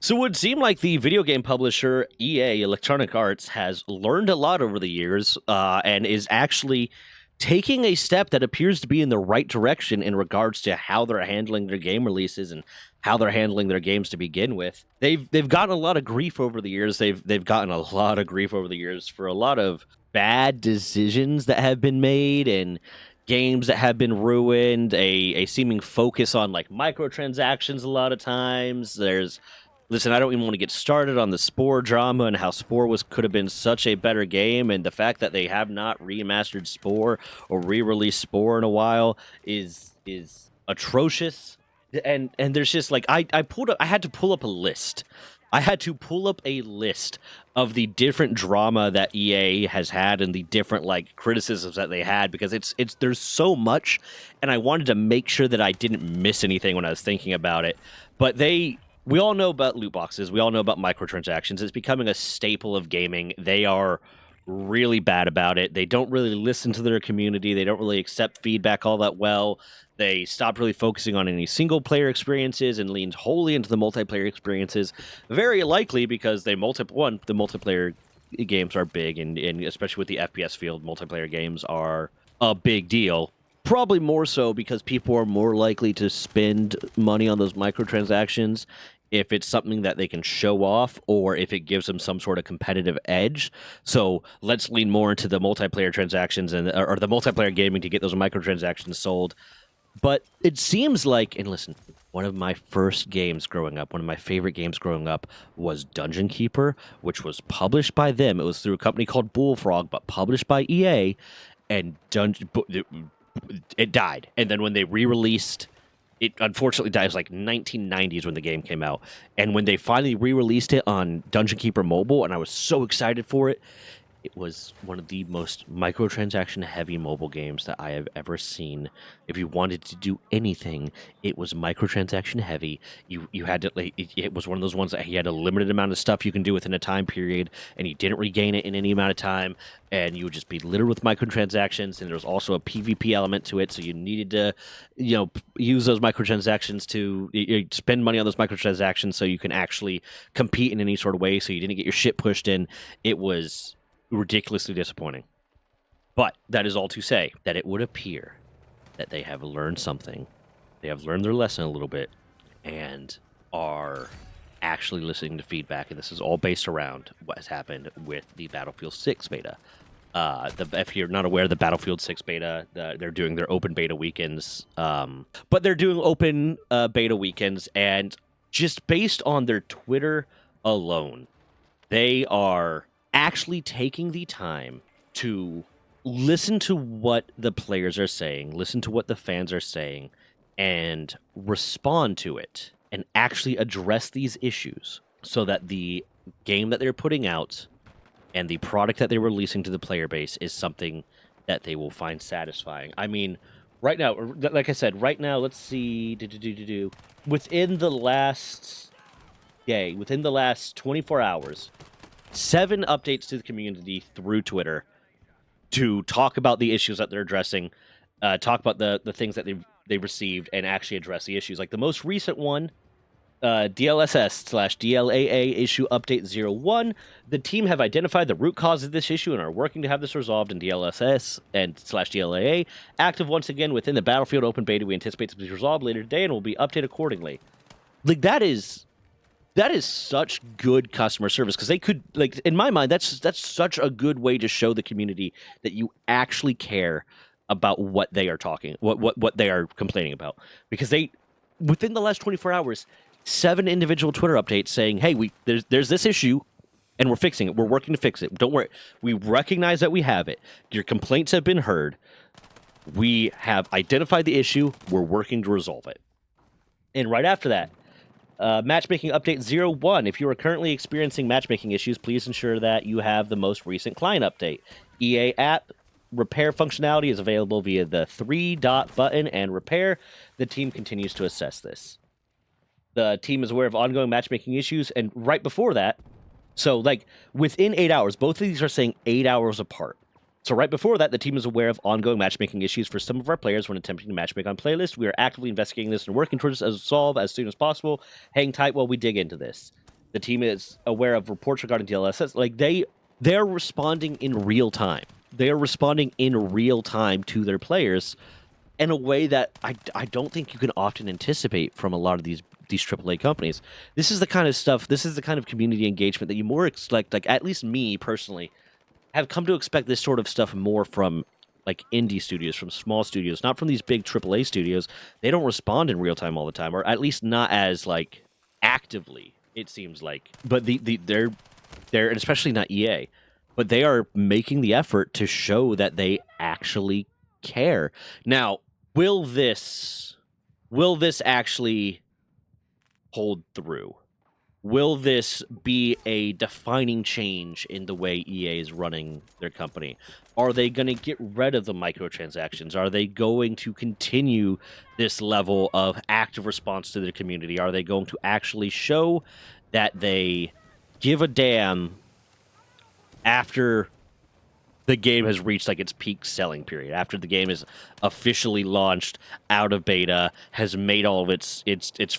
So it would seem like the video game publisher EA, Electronic Arts, has learned a lot over the years and is actually taking a step that appears to be in the right direction in regards to how they're handling their game releases and how they're handling their games to begin with. They've gotten a lot of grief over the years. They've gotten a lot of grief over the years for a lot of bad decisions that have been made and games that have been ruined, a seeming focus on like microtransactions a lot of times. Listen, I don't even want to get started on the Spore drama and how Spore could have been such a better game, and the fact that they have not remastered Spore or re-released Spore in a while is atrocious. And there's just like I had to pull up a list. I had to pull up a list of the different drama that EA has had and the different like criticisms that they had, because it's there's so much, and I wanted to make sure that I didn't miss anything when I was thinking about it. But we all know about loot boxes. We all know about microtransactions. It's becoming a staple of gaming. They are really bad about it. They don't really listen to their community. They don't really accept feedback all that well. They stopped really focusing on any single player experiences and leaned wholly into the multiplayer experiences. Very likely because the multiplayer games are big, and especially with the FPS field, multiplayer games are a big deal. Probably more so because people are more likely to spend money on those microtransactions if it's something that they can show off or if it gives them some sort of competitive edge. So let's lean more into the multiplayer transactions or the multiplayer gaming to get those microtransactions sold. But it seems like, and listen, one of my first games growing up, one of my favorite games growing up was Dungeon Keeper, which was published by them. It was through a company called Bullfrog, but published by EA, and it died. And then when they re-released, it unfortunately died. It was like 1990s when the game came out. And when they finally re-released it on Dungeon Keeper Mobile, and I was so excited for it, it was one of the most microtransaction heavy mobile games that I have ever seen. If you wanted to do anything, it was microtransaction heavy. You had to like it was one of those ones that you had a limited amount of stuff you can do within a time period, and you didn't regain it in any amount of time, and you would just be littered with microtransactions. And there was also a PvP element to it, so you needed to, use those microtransactions to spend money on those microtransactions so you can actually compete in any sort of way. So you didn't get your shit pushed in. It was ridiculously disappointing. But that is all to say that it would appear that they have learned something. They have learned their lesson a little bit and are actually listening to feedback. And this is all based around what has happened with the Battlefield 6 beta. If you're not aware, the Battlefield 6 beta, they're doing their open beta weekends. But they're doing open beta weekends, and just based on their Twitter alone, they are actually taking the time to listen to what the players are saying, listen to what the fans are saying, and respond to it, and actually address these issues so that the game that they're putting out and the product that they're releasing to the player base is something that they will find satisfying. I mean, right now, like I said, right now, let's see, within the last 24 hours, 7 updates to the community through Twitter to talk about the issues that they're addressing, talk about the things that they've received, and actually address the issues. Like the most recent one, DLSS/DLAA issue update 01. The team have identified the root cause of this issue and are working to have this resolved in DLSS and /DLAA. Active once again within the Battlefield open beta. We anticipate to be resolved later today and will be updated accordingly. Like that is such good customer service, because they could, like, in my mind, that's such a good way to show the community that you actually care about what they are what they are complaining about. Because they, within the last 24 hours, 7 individual Twitter updates saying, hey, there's this issue and we're fixing it. We're working to fix it. Don't worry. We recognize that we have it. Your complaints have been heard. We have identified the issue. We're working to resolve it. And right after that, matchmaking update 01. If you are currently experiencing matchmaking issues, please ensure that you have the most recent client update. EA app repair functionality is available via the 3-dot button and repair. The team continues to assess this. The team is aware of ongoing matchmaking issues, and right before that, so like within 8 hours, both of these are saying 8 hours apart. So right before that, the team is aware of ongoing matchmaking issues for some of our players when attempting to matchmake on playlist. We are actively investigating this and working towards a solve as soon as possible. Hang tight while we dig into this. The team is aware of reports regarding DLSS. Like they're responding in real time. They are responding in real time to their players in a way that I don't think you can often anticipate from a lot of these AAA companies. This is the kind of stuff. This is the kind of community engagement that you more expect. Like at least me personally have come to expect this sort of stuff more from like indie studios, from small studios, not from these big AAA studios. They don't respond in real time all the time, or at least not as like actively. It seems like, but they're and especially not EA, but they are making the effort to show that they actually care. Now, will this actually hold through? Will this be a defining change in the way EA is running their company? Are they going to get rid of the microtransactions? Are they going to continue this level of active response to their community? Are they going to actually show that they give a damn after the game has reached like its peak selling period, after the game is officially launched out of beta, has made all of its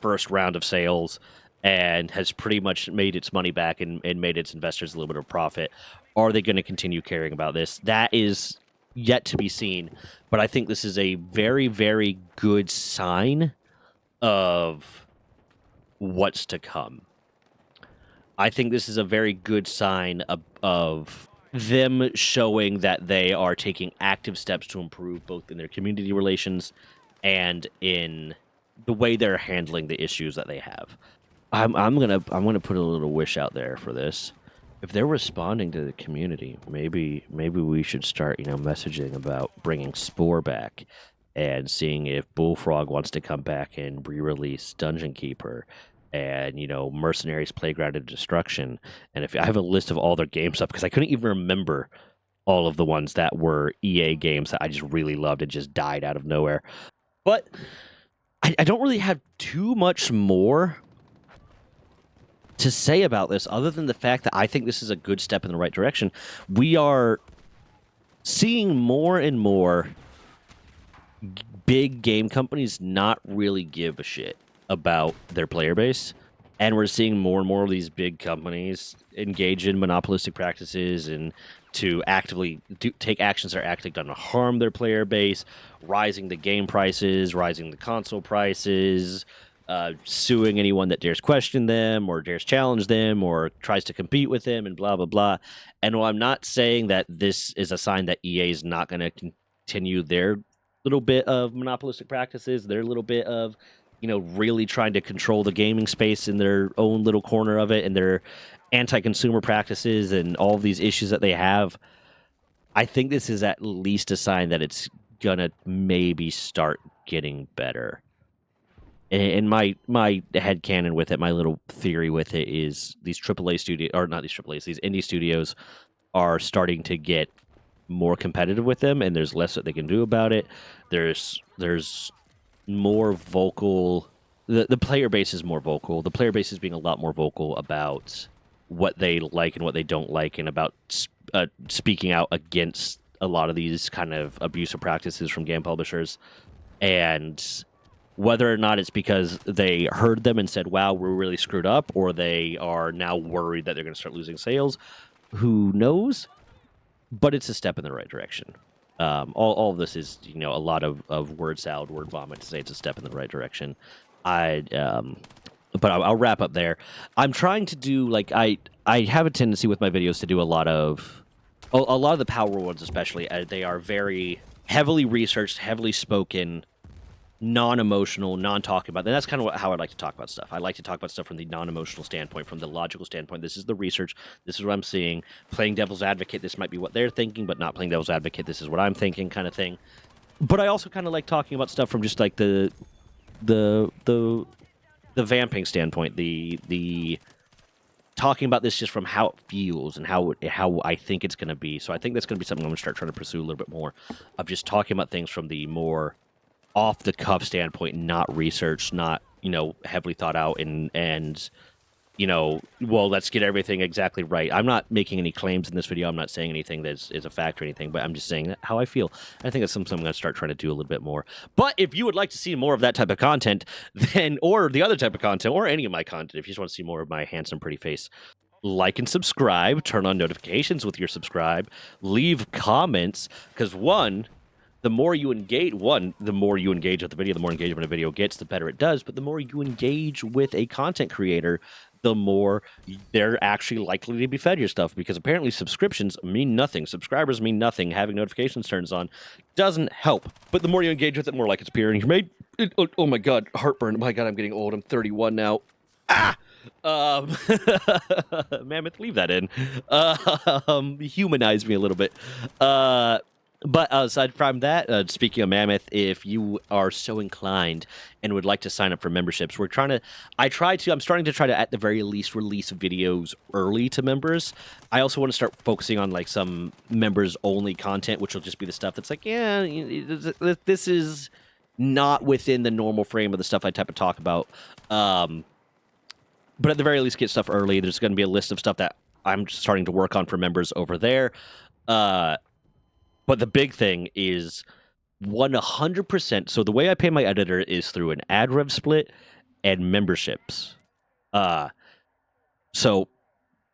first round of sales, and has pretty much made its money back and made its investors a little bit of profit? Are they going to continue caring about this? That is yet to be seen, but I think this is a very, very good sign of what's to come. I think this is a very good sign of them showing that they are taking active steps to improve both in their community relations and in the way they're handling the issues that they have. I'm gonna put a little wish out there for this. If they're responding to the community, maybe we should start, messaging about bringing Spore back and seeing if Bullfrog wants to come back and re-release Dungeon Keeper and, Mercenaries Playground of Destruction. And if I have a list of all their games up, because I couldn't even remember all of the ones that were EA games that I just really loved and just died out of nowhere. But I don't really have too much more to say about this other than the fact that I think this is a good step in the right direction. We are seeing more and more big game companies not really give a shit about their player base, and we're seeing more and more of these big companies engage in monopolistic practices and to actively take actions that are actually going to harm their player base, rising the game prices, rising the console prices, suing anyone that dares question them or dares challenge them or tries to compete with them, and blah, blah, blah. And while I'm not saying that this is a sign that EA is not going to continue their little bit of monopolistic practices, their little bit of, really trying to control the gaming space in their own little corner of it, and their anti-consumer practices and all of these issues that they have, I think this is at least a sign that it's going to maybe start getting better. And my headcanon with it, my little theory with it is these AAA studios, or not these AAAs, these indie studios are starting to get more competitive with them, and there's less that they can do about it. There's more vocal. The player base is more vocal. The player base is being a lot more vocal about what they like and what they don't like, and about speaking out against a lot of these kind of abusive practices from game publishers. And whether or not it's because they heard them and said, wow, we're really screwed up, or they are now worried that they're going to start losing sales, who knows? But it's a step in the right direction. All of this is, a lot of word salad, word vomit to say it's a step in the right direction. But I'll wrap up there. I'm trying to do, like, I have a tendency with my videos to do a lot of the Power ones, especially. They are very heavily researched, heavily spoken, non-emotional, non-talking about. And that's kind of how I like to talk about stuff. I like to talk about stuff from the non-emotional standpoint, from the logical standpoint. This is the research. This is what I'm seeing. Playing devil's advocate, this might be what they're thinking, but not playing devil's advocate, this is what I'm thinking, kind of thing. But I also kind of like talking about stuff from just like the vamping standpoint, the talking about this just from how it feels and how I think it's going to be. So I think that's going to be something I'm going to start trying to pursue a little bit more, of just talking about things from the more off-the-cuff standpoint, not researched, not, heavily thought out and well, let's get everything exactly right. I'm not making any claims in this video. I'm not saying anything that is a fact or anything, but I'm just saying how I feel. I think that's something I'm going to start trying to do a little bit more. But if you would like to see more of that type of content, or the other type of content, or any of my content, if you just want to see more of my handsome, pretty face, like and subscribe, turn on notifications with your subscribe, leave comments, because the more you engage with the video, the more engagement a video gets, the better it does. But the more you engage with a content creator, the more they're actually likely to be fed your stuff, because apparently subscriptions mean nothing. Subscribers mean nothing. Having notifications turns on doesn't help. But the more you engage with it, the more like it's appearing. You're made. Oh my god, heartburn. My god, I'm getting old. I'm 31 now. Ah! Mammoth, leave that in. Humanize me a little bit. But aside from that, speaking of Mammoth, if you are so inclined and would like to sign up for memberships, I'm starting to try to, at the very least, release videos early to members. I also want to start focusing on like some members only content, which will just be the stuff that's like, this is not within the normal frame of the stuff I type of talk about. But at the very least, get stuff early. There's going to be a list of stuff that I'm starting to work on for members over there. But the big thing is 100%. So the way I pay my editor is through an ad rev split and memberships. So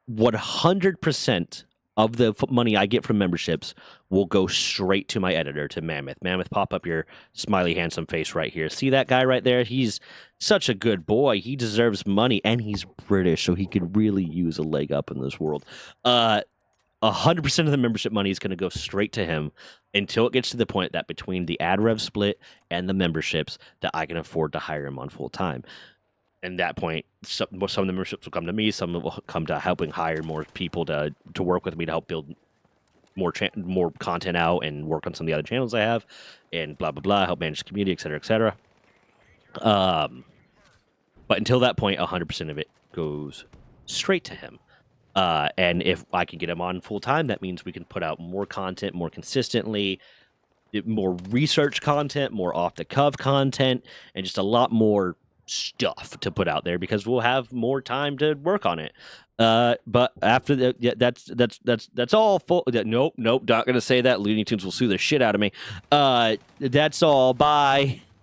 100% of the money I get from memberships will go straight to my editor, to Mammoth. Mammoth, pop up your smiley, handsome face right here. See that guy right there? He's such a good boy. He deserves money, and he's British, so he could really use a leg up in this world. 100% of the membership money is going to go straight to him until it gets to the point that between the ad rev split and the memberships that I can afford to hire him on full time. And that point, some of the memberships will come to me. Some will come to helping hire more people to work with me to help build more content out and work on some of the other channels I have, and blah blah blah. Help manage the community, etc., etc. But until that point, 100% of it goes straight to him. And if I can get him on full time, that means we can put out more content more consistently, more research content, more off the cuff content, and just a lot more stuff to put out there because we'll have more time to work on it. But after that, that's all. Nope, not gonna say that. Looney Tunes will sue the shit out of me. That's all. Bye.